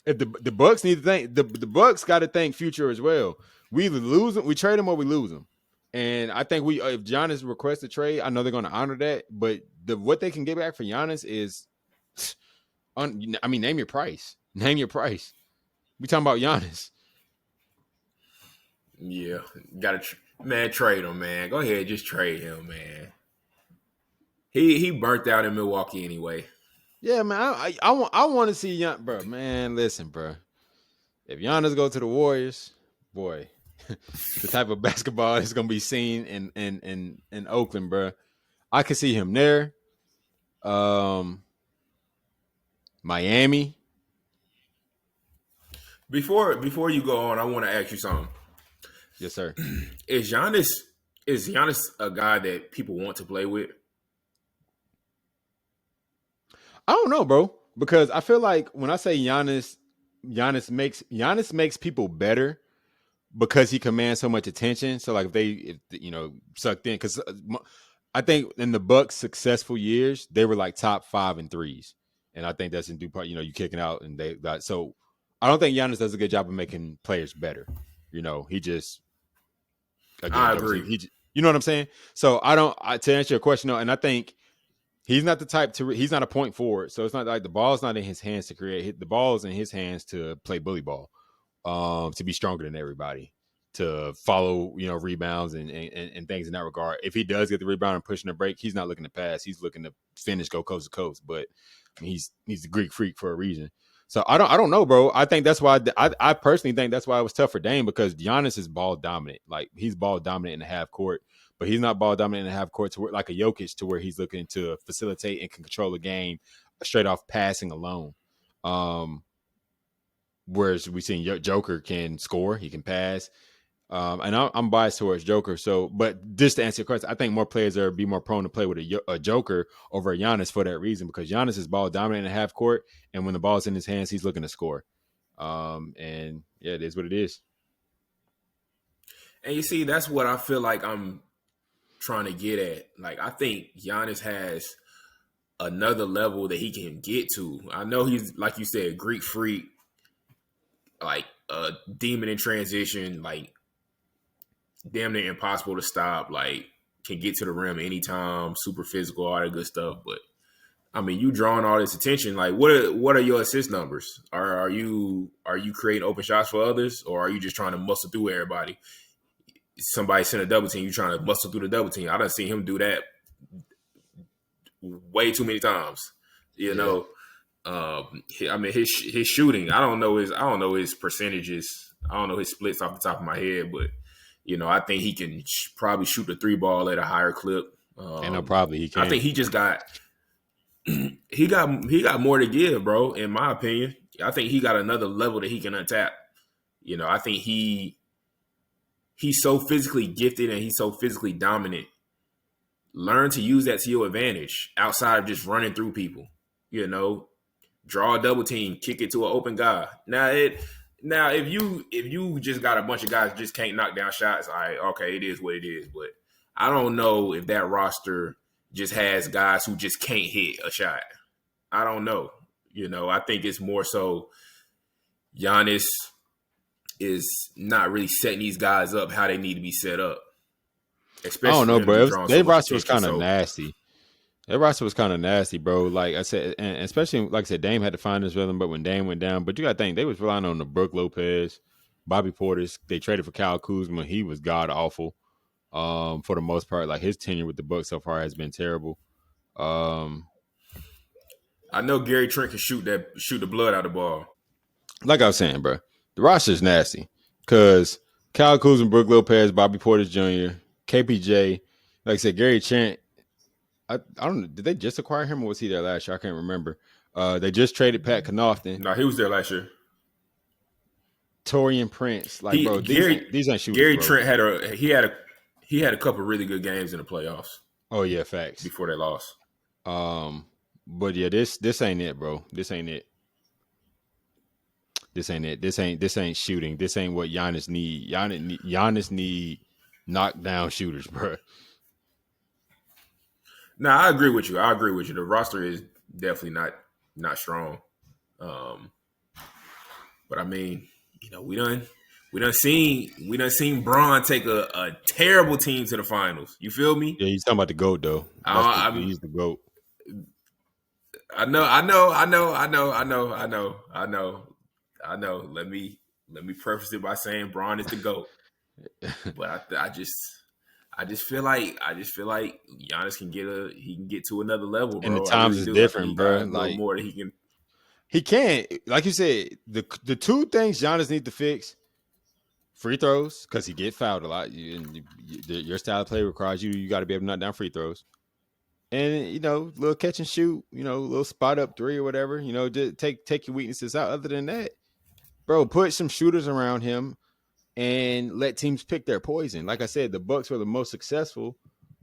if the Bucks need to think, the Bucks got to think future as well. We either lose him, we trade him, or we lose him. And I think if Giannis requests a trade, I know they're going to honor that. But what they can get back for Giannis is, name your price. Name your price. We talking about Giannis. Yeah, gotta trade him, man. Go ahead, just trade him, man. He burnt out in Milwaukee anyway. Yeah, man. I want to see bro. Man, listen, bro. If Giannis go to the Warriors, boy, the type of basketball that's gonna be seen in Oakland, bro. I could see him there. Um, Miami. Before you go on, I want to ask you something. Yes, sir. Is Giannis a guy that people want to play with? I don't know, bro, because I feel like when I say Giannis makes people better because he commands so much attention. So like if sucked in, because I think in the Bucks' successful years they were like top 5 in threes, and I think that's in due part. You kicking out and they got so. I don't think Giannis does a good job of making players better. He just again I that was agree. you know what I'm saying. So to answer your question though, and I think he's not the type to. He's not a point forward, so it's not like the ball's not in his hands to create. The ball's in his hands to play bully ball, to be stronger than everybody, to follow rebounds and things in that regard. If he does get the rebound and pushing the break, he's not looking to pass. He's looking to finish, go coast to coast. But I mean, he's a Greek freak for a reason. So I don't know, bro. I think that's why I personally think that's why it was tough for Dame, because Giannis is ball dominant. Like he's ball dominant in the half court. But he's not ball dominant in the half court to where, like a Jokic, to where he's looking to facilitate and can control the game straight off passing alone. Whereas we seen Joker can score, he can pass. And I'm biased towards Joker. So, but just to answer your question, I think more players are be more prone to play with a Joker over a Giannis for that reason, because Giannis is ball dominant in the half court, and when the ball's in his hands, he's looking to score. And yeah, it is what it is. And you see, that's what I feel like I'm trying to get at. Like, I think Giannis has another level that he can get to. I know he's, like you said, Greek freak, like a demon in transition, like damn near impossible to stop, like can get to the rim anytime, super physical, all that good stuff. But I mean, you drawing all this attention. Like, what are your assist numbers? Are you creating open shots for others, or are you just trying to muscle through everybody? Somebody sent a double team, you trying to muscle through the double team. I done seen him do that way too many times. I mean his shooting. I don't know his percentages. I don't know his splits off the top of my head, but I think he can probably shoot the 3 ball at a higher clip. Probably he can. I think he just got he got more to give, bro. In my opinion, I think he got another level that he can untap. I think he's so physically gifted and he's so physically dominant. Learn to use that to your advantage outside of just running through people. Draw a double team, kick it to an open guy. Now, if you just got a bunch of guys who just can't knock down shots, all right, okay, it is what it is. But I don't know if that roster just has guys who just can't hit a shot. I don't know. I think it's more so Giannis is not really setting these guys up how they need to be set up. Especially I don't know, bro. Their roster was kind of so nasty. Their roster was kind of nasty, bro. Like I said, and especially like I said, Dame had to find his rhythm. But when Dame went down, but you got to think they was relying on the Brook Lopez, Bobby Portis. They traded for Kyle Kuzma. He was god awful. For the most part, like his tenure with the Bucks so far has been terrible. I know Gary Trent can shoot the blood out of the ball. Like I was saying, bro, the roster is nasty because Kyle Kuzma, Brook Lopez, Bobby Portis Jr., KPJ. Like I said, Gary Trent. I don't know. Did they just acquire him or was he there last year? I can't remember. They just traded Pat Connaughton. No, he was there last year. Torian Prince, like bro, these ain't shooters. Gary bro. Trent had a couple really good games in the playoffs. Oh yeah, facts. Before they lost. But yeah, this ain't it, bro. This ain't it. This ain't shooting. This ain't what Giannis need. Giannis need knockdown shooters, bro. No, I agree with you. The roster is definitely not strong. But I mean, we done seen Bron take a terrible team to the finals. You feel me? Yeah, he's talking about the GOAT though. He's the GOAT. I know. Let me preface it by saying Bron is the GOAT. But I just feel like Giannis can get to another level, bro. And the times is different, bro. Like more that he can. He can't, like you said, the two things Giannis need to fix Free throws, because he get fouled a lot. Your style of play requires you got to be able to knock down free throws. And little catch and shoot, little spot up three or whatever. Just take your weaknesses out. Other than that, bro, put some shooters around him and let teams pick their poison. Like I said, the Bucks were the most successful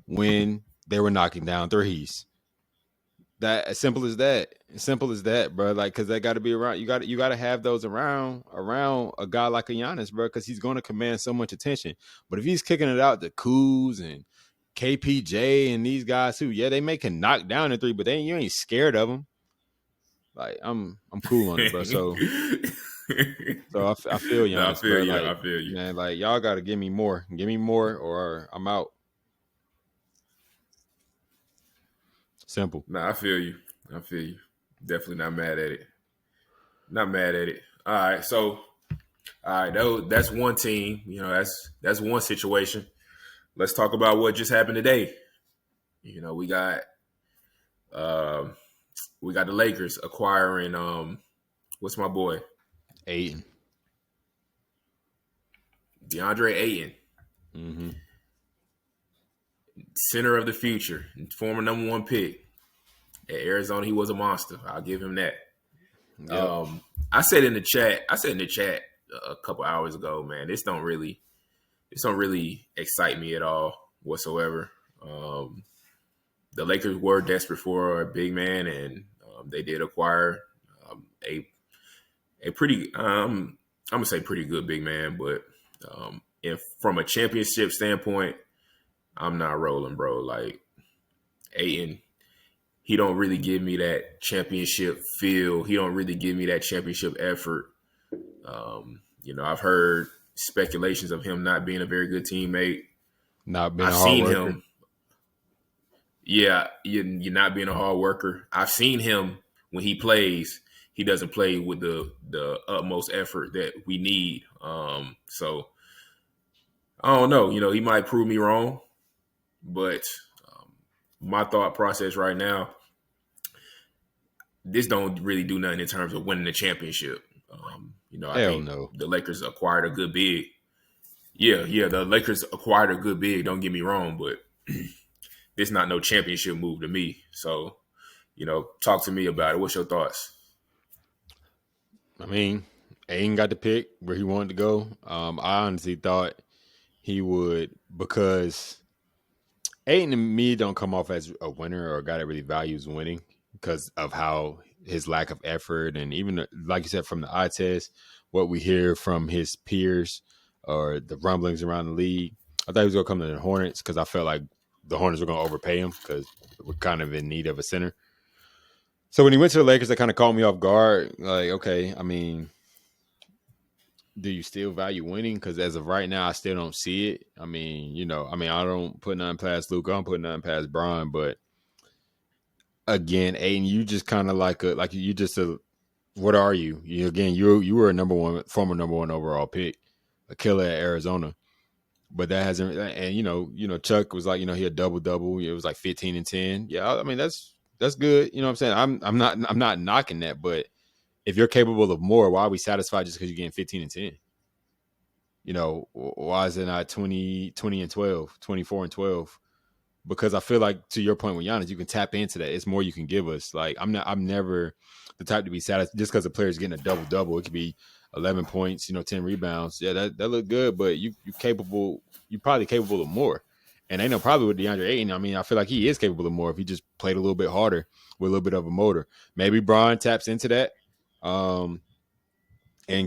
when they were knocking down threes. That as simple as that. As simple as that, bro. Like, because they got to be around. You got to have those around a guy like a Giannis, bro, because he's going to command so much attention. But if he's kicking it out to Kuz and KPJ and these guys who, yeah, they may can knock down a three, but you ain't scared of them. Like, I'm cool on it, bro. So I feel No, I Giannis, feel bro. you. Like, I feel you. man, like y'all got to give me more, or I'm out. Simple. No, I feel you. I feel you. Definitely not mad at it. Not mad at it. All right, so all right, that's one team. That's one situation. Let's talk about what just happened today. We got the Lakers acquiring what's my boy? Ayton. DeAndre Ayton. Mm-hmm. Center of the future, former number one pick. At Arizona, he was a monster. I'll give him that. Yep. I said in the chat a couple hours ago, man, this don't really excite me at all whatsoever. The Lakers were desperate for a big man, and they did acquire a pretty I'm gonna say pretty good big man, but if from a championship standpoint, I'm not rolling, bro. Like Ayton, he don't really give me that championship feel. He don't really give me that championship effort. I've heard speculations of him not being a very good teammate. Not being I've a hard seen worker. him. Yeah, you're not being a hard worker. I've seen him when he plays. He doesn't play with the utmost effort that we need. So I don't know. He might prove me wrong, but my thought process right now, this don't really do nothing in terms of winning the championship. I Hell think no. the Lakers acquired a good big. Yeah, the Lakers acquired a good big. Don't get me wrong, but it's not no championship move to me. So, talk to me about it. What's your thoughts? I mean, Aiden got the pick where he wanted to go. I honestly thought he would, because Aiden and me don't come off as a winner or a guy that really values winning because of how his lack of effort, and even like you said, from the eye test, what we hear from his peers or the rumblings around the league. I thought he was going to come to the Hornets because I felt like the Hornets were going to overpay him because we're kind of in need of a center. So when he went to the Lakers, that kind of caught me off guard. Like, okay, I mean, do you still value winning? Because as of right now, I still don't see it. I mean, I don't put nothing past Luke. I don't put nothing past Brian. But again, Aiden, you just kind of what are you? You were a former number one overall pick, a killer at Arizona. But that hasn't, and Chuck was like, he had double. It was like 15 and 10. Yeah, I mean that's good. You know what I'm saying? I'm not knocking that, but if you're capable of more, why are we satisfied just because you're getting 15 and 10? Why is it not 20 and 12, 24 and 12? Because I feel like, to your point with Giannis, you can tap into that. It's more you can give us. Like, I'm never the type to be satisfied just because the player's getting a double. It could be 11 points, 10 rebounds. Yeah, that look good, but you probably capable of more. And ain't no problem with DeAndre Ayton. I mean, I feel like he is capable of more if he just played a little bit harder with a little bit of a motor. Maybe Bron taps into that. And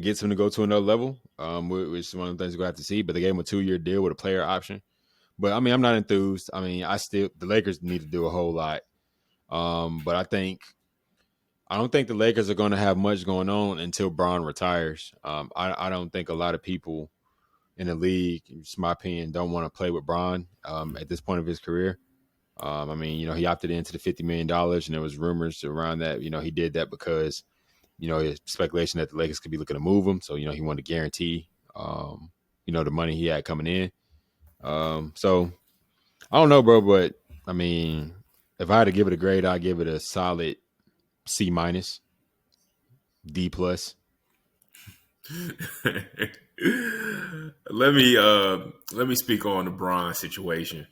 gets him to go to another level, which is one of the things we're going to have to see. But they gave him a 2-year deal with a player option. But, I mean, I'm not enthused. I mean, the Lakers need to do a whole lot. But I don't think the Lakers are going to have much going on until Bron retires. I don't think a lot of people in the league, it's my opinion, don't want to play with Bron at this point of his career. I mean, he opted into the $50 million, and there was rumors around that, he did that because – his speculation that the Lakers could be looking to move him. So, he wanted to guarantee, the money he had coming in. So I don't know, bro, but I mean, if I had to give it a grade, I'd give it a solid C-, D+. Let me speak on the Bron situation.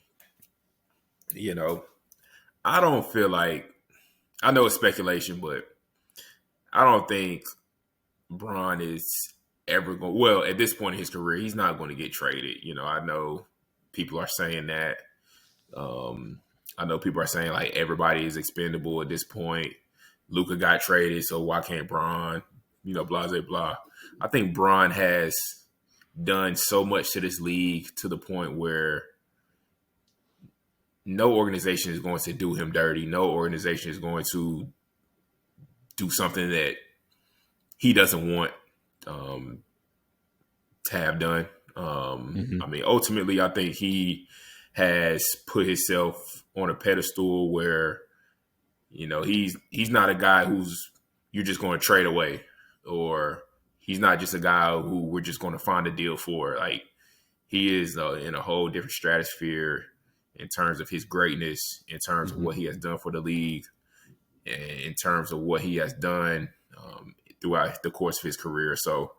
You know, I don't feel like I know it's speculation, but I don't think Bron is ever going. Well, at this point in his career, he's not going to get traded. I know people are saying that. Um, I know people are saying like everybody is expendable at this point. Luka got traded, so why can't Bron? Blah blah blah. I think Bron has done so much to this league to the point where no organization is going to do him dirty. No organization is going to do something that he doesn't want um, to have done. I mean, ultimately, I think he has put himself on a pedestal where he's not a guy who's you're just going to trade away, or he's not just a guy who we're just going to find a deal for. Like he is in a whole different stratosphere in terms of his greatness, in terms of what he has done for the league, and in terms of what he has done throughout the course of his career. So,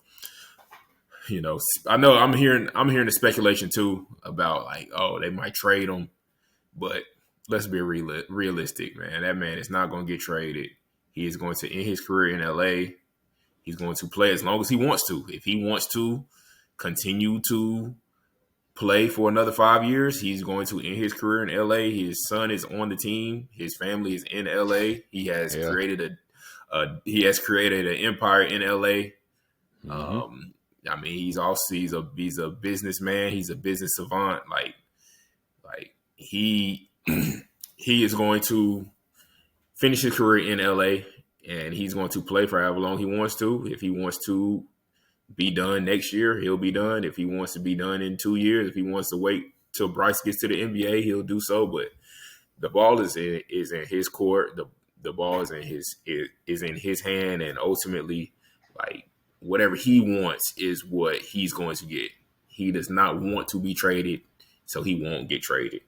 I know I'm hearing the speculation too about like, oh, they might trade him, but let's be realistic, man. That man is not going to get traded. He is going to end his career in LA. He's going to play as long as he wants to. If he wants to continue to play for another 5 years, he's going to end his career in LA. His son is on the team. His family is in LA. He has created an empire in LA. I mean, he's a businessman. He's a business savant. Like he he is going to finish his career in LA, and he's going to play for however long he wants to. If he wants to be done next year, he'll be done. If he wants to be done in 2 years, if he wants to wait till Bryce gets to the NBA, he'll do so. But the ball is in his court. The ball is in his hand, and ultimately, like whatever he wants is what he's going to get. He does not want to be traded, so he won't get traded.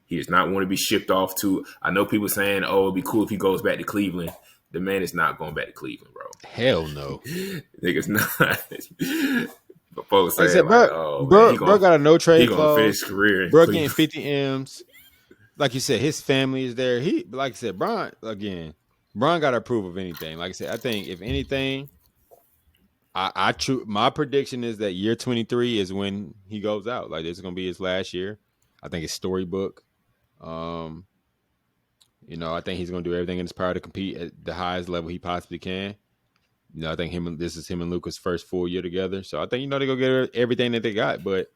He does not want to be shipped off to. I know people saying, "Oh, it'd be cool if he goes back to Cleveland." The man is not going back to Cleveland, bro. Hell no. Niggas not. But folks Like I say, said, like, bro got a no trade he gonna clause. finish his career. Bro getting 50 M's. Like you said, his family is there. Like I said, Bron got to approve of anything. Like I said, I think if anything, my prediction is that year 23 is when he goes out. Like this is gonna be his last year. I think it's storybook. I think he's gonna do everything in his power to compete at the highest level he possibly can. I think this is him and Luka's first full year together. So I think they go get everything that they got. But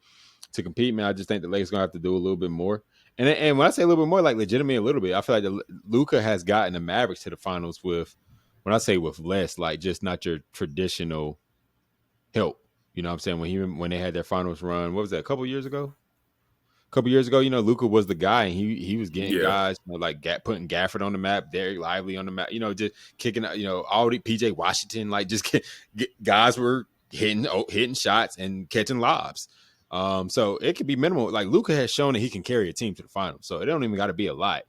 to compete, man, I just think the Lakers gonna have to do a little bit more. And when I say a little bit more, like legitimately a little bit, I feel like Luka has gotten the Mavericks to the finals with, when I say with less, like just not your traditional help. You know what I'm saying? When they had their finals run, what was that, a couple years ago? Luka was the guy, and he was getting guys, like putting Gafford on the map, Derek Lively on the map, just kicking, all the PJ Washington, like just guys were hitting shots and catching lobs. So it could be minimal. Like Luka has shown that he can carry a team to the finals, so it don't even got to be a lot.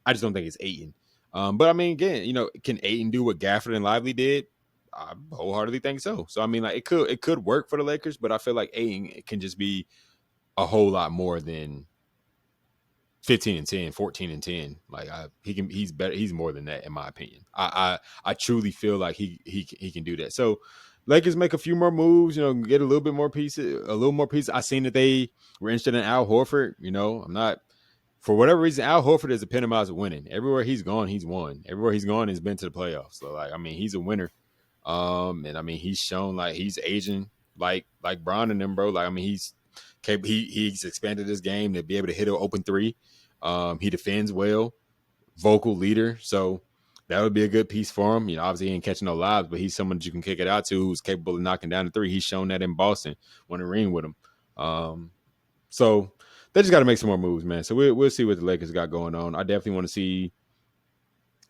I just don't think it's Ayton. But I mean, again, can Ayton do what Gafford and Lively did? I wholeheartedly think so. So I mean, like it could work for the Lakers, but I feel like Ayton can just be a whole lot more than 15 and 10, 14 and 10. Like he's better. He's more than that, in my opinion. I truly feel like he can do that. So Lakers make a few more moves, get a little more pieces. I seen that they were interested in Al Horford. I'm not, for whatever reason, Al Horford is epitomized winning. Everywhere he's gone, he's won. Everywhere he's gone, he's been to the playoffs. So like, I mean, he's a winner. And I mean, he's shown like he's aging like Bron and them, bro. Like, I mean, he's expanded his game to be able to hit an open three. He defends well, vocal leader. So that would be a good piece for him. Obviously he ain't catching no lobs, but he's someone that you can kick it out to who's capable of knocking down the three. He's shown that in Boston, won a ring with him. So they just got to make some more moves, man. So we'll see what the Lakers got going on. I definitely want to see,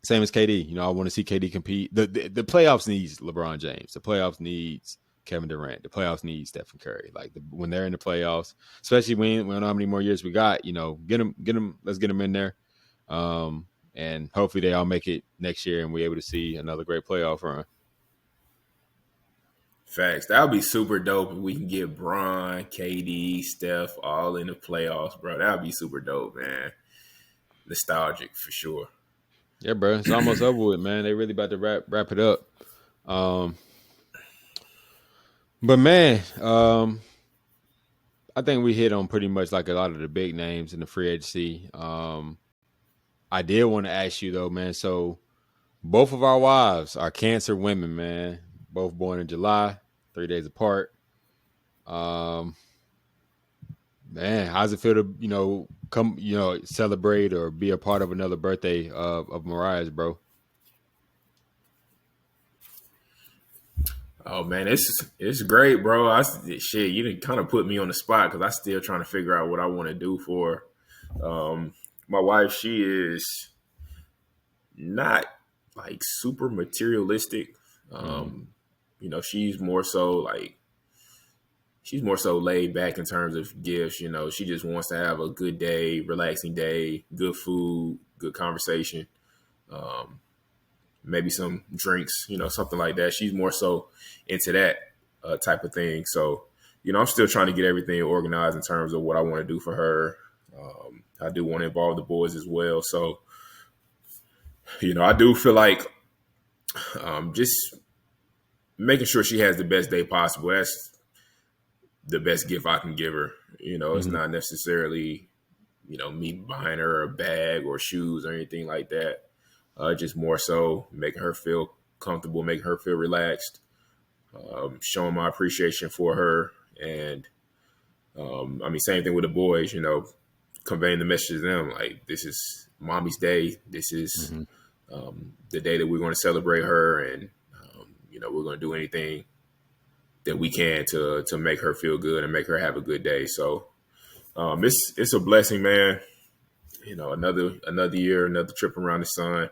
same as KD. I want to see KD compete. The playoffs needs LeBron James. The playoffs needs Kevin Durant. The playoffs need Stephen Curry. Like when they're in the playoffs, especially when we don't know how many more years we got. Get them. Let's get them in there, and hopefully they all make it next year, and we're able to see another great playoff run. Facts. That would be super dope if we can get Bron, KD, Steph all in the playoffs, bro. That would be super dope, man. Nostalgic for sure. Yeah, bro. It's almost over with, man. They really about to wrap it up. Um, but man, I think we hit on pretty much like a lot of the big names in the free agency. I did want to ask you though, man. So both of our wives are Cancer women, man. Both born in July, 3 days apart. Um, Man, how's it feel to come celebrate or be a part of another birthday of Mariah's, bro? Oh man, it's great, bro. Shit, you didn't kind of put me on the spot because I still trying to figure out what I want to do for. My wife, she is not like super materialistic. Mm-hmm. She's more so like she's more so laid back in terms of gifts. She just wants to have a good day, relaxing day, good food, good conversation, um, maybe some drinks, something like that. She's more so into that type of thing. So, I'm still trying to get everything organized in terms of what I want to do for her. I do want to involve the boys as well. So, I do feel like just making sure she has the best day possible. That's the best gift I can give her. It's Mm-hmm. not necessarily, me buying her a bag or shoes or anything like that. Just more so making her feel comfortable, making her feel relaxed, showing my appreciation for her. And same thing with the boys, conveying the message to them like, this is mommy's day. This is Mm-hmm. the day that we're going to celebrate her. And, we're going to do anything that we can to make her feel good and make her have a good day. So it's a blessing, man. Another year, another trip around the sun.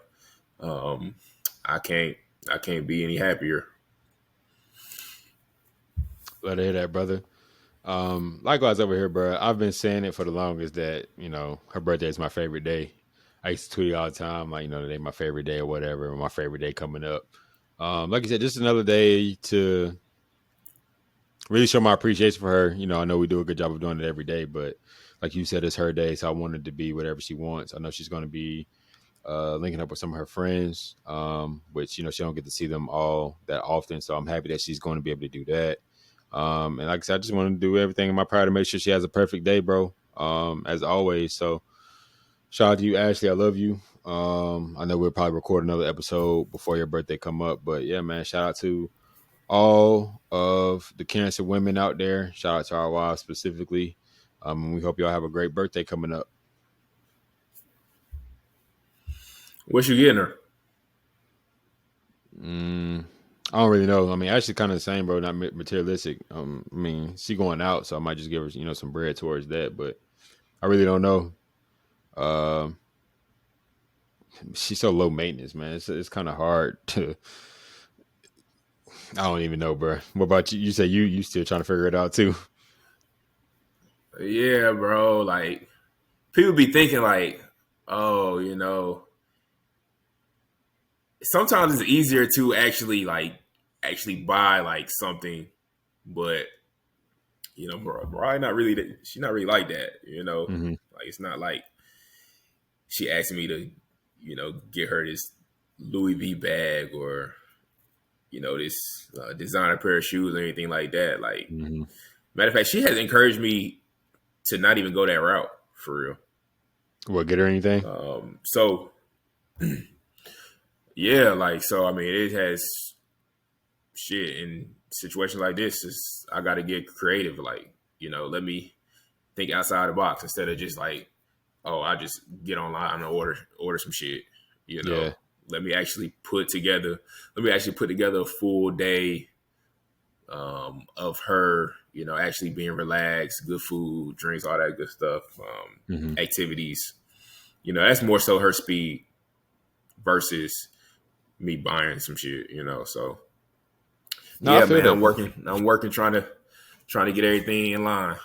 Um, I can't be any happier. Glad to hear that, brother. Likewise over here, bro. I've been saying it for the longest that her birthday is my favorite day. I used to tweet it all the time, like today my favorite day or whatever, or my favorite day coming up. Like you said, just another day to really show my appreciation for her. I know we do a good job of doing it every day, but like you said, it's her day, so I wanted to be whatever she wants. I know she's going to be linking up with some of her friends, which she don't get to see them all that often. So I'm happy that she's going to be able to do that. And like I said, I just want to do everything in my power to make sure she has a perfect day, bro. As always. So shout out to you, Ashley. I love you. I know we'll probably record another episode before your birthday come up, but yeah, man, shout out to all of the cancer women out there. Shout out to our wives specifically. And we hope y'all have a great birthday coming up. What you getting her? I don't really know. I mean, actually, kind of the same, bro. Not materialistic. She going out, so I might just give her, some bread towards that. But I really don't know. Um, she's so low maintenance, man. It's kind of hard to. I don't even know, bro. What about you? You say you still trying to figure it out too? Yeah, bro. Like people be thinking like, oh, sometimes it's easier to actually buy like something, but Mariah not really that. She's not really like that. Mm-hmm. Like it's not like she asked me to, get her this Louis V bag or this designer pair of shoes or anything like that. Like Mm-hmm. matter of fact, she has encouraged me to not even go that route for real. What, get her anything? So yeah, like so. I mean, it has shit in situations like this. I got to get creative. Like let me think outside the box instead of just like, oh, I just get online and order some shit. Yeah. Let me actually put together. A full day of her. Actually being relaxed, good food, drinks, all that good stuff, Mm-hmm. activities. That's more so her speed versus me buying some shit. So No, I yeah, feel man, that, I'm bro. working. Trying to get everything in line.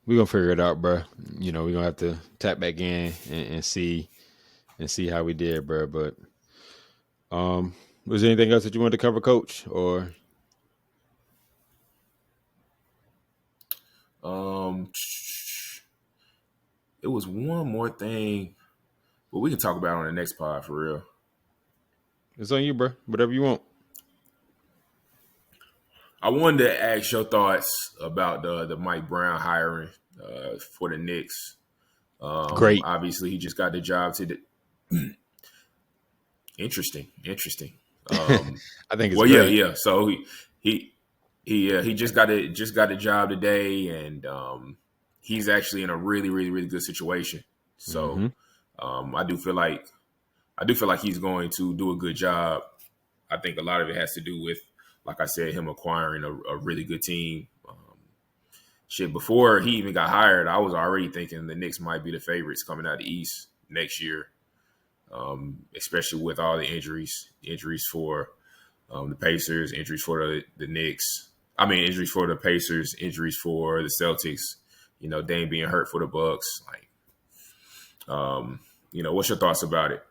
We gonna figure it out, bro. We gonna have to tap back in and see how we did, bro. But was there anything else that you wanted to cover, Coach? Or Um, it was one more thing, but we can talk about it on the next pod for real. It's on you, bro. Whatever you want. I wanted to ask your thoughts about the Mike Brown hiring for the Knicks. Great. Obviously, he just got the job to. Interesting. I think it's Well, great. yeah. So he just got a job today, and he's actually in a really good situation. So I do feel like he's going to do a good job. I think a lot of it has to do with, like I said, him acquiring a really good team. Before he even got hired, I was already thinking the Knicks might be the favorites coming out of the East next year, especially with all the injuries for the Pacers, injuries for the Knicks. I mean, injuries for the Pacers, injuries for the Celtics. You know, Dame being hurt for the Bucks. What's your thoughts about it?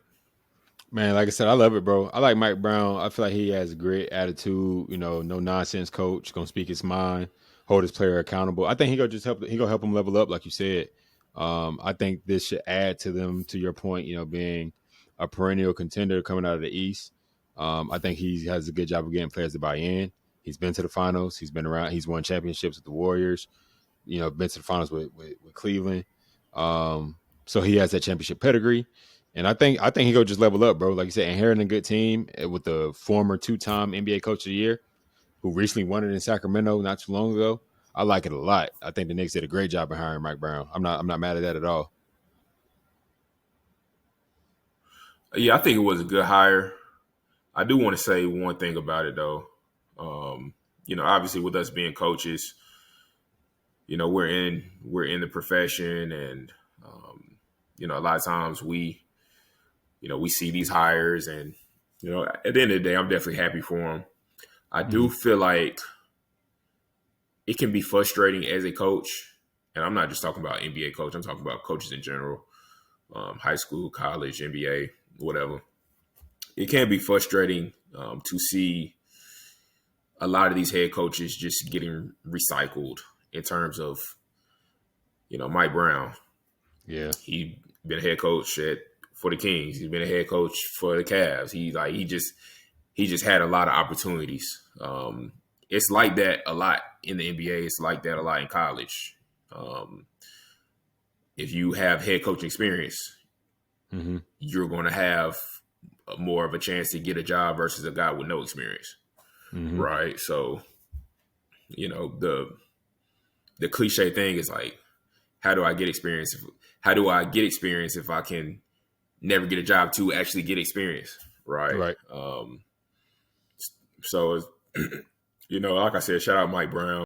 Man, like I said, I love it, bro. I like Mike Brown. I feel like he has a great attitude. You know, no nonsense coach. Gonna speak his mind, hold his player accountable. I think he gonna help him level up, like you said. I think this should add to them. To your point, you know, being a perennial contender coming out of the East. I think he has a good job of getting players to buy in. He's been to the finals. He's been around. He's won championships with the Warriors. You know, been to the finals with Cleveland. So he has that championship pedigree. And I think he go just level up, bro. Like you said, inheriting a good team with the former 2-time NBA Coach of the Year, who recently won it in Sacramento not too long ago. I like it a lot. I think the Knicks did a great job of hiring Mike Brown. I'm not mad at that at all. Yeah, I think it was a good hire. I do want to say one thing about it though. Obviously with us being coaches, you know, we're in the profession, and a lot of times we see these hires, and at the end of the day, I'm definitely happy for them. I do feel like it can be frustrating as a coach, and I'm not just talking about NBA coach. I'm talking about coaches in general, high school, college, NBA, whatever. It can be frustrating to see a lot of these head coaches just getting recycled in terms of, Mike Brown. Yeah. He been a head coach for the Kings. He's been a head coach for the Cavs. He just had a lot of opportunities. It's like that a lot in the NBA. It's like that a lot in college. If you have head coaching experience, you're going to have more of a chance to get a job versus a guy with no experience. Right. So, the cliche thing is like, how do I get experience? How do I get experience if I can never get a job to actually get experience? Right. Right. So, like I said, shout out Mike Brown.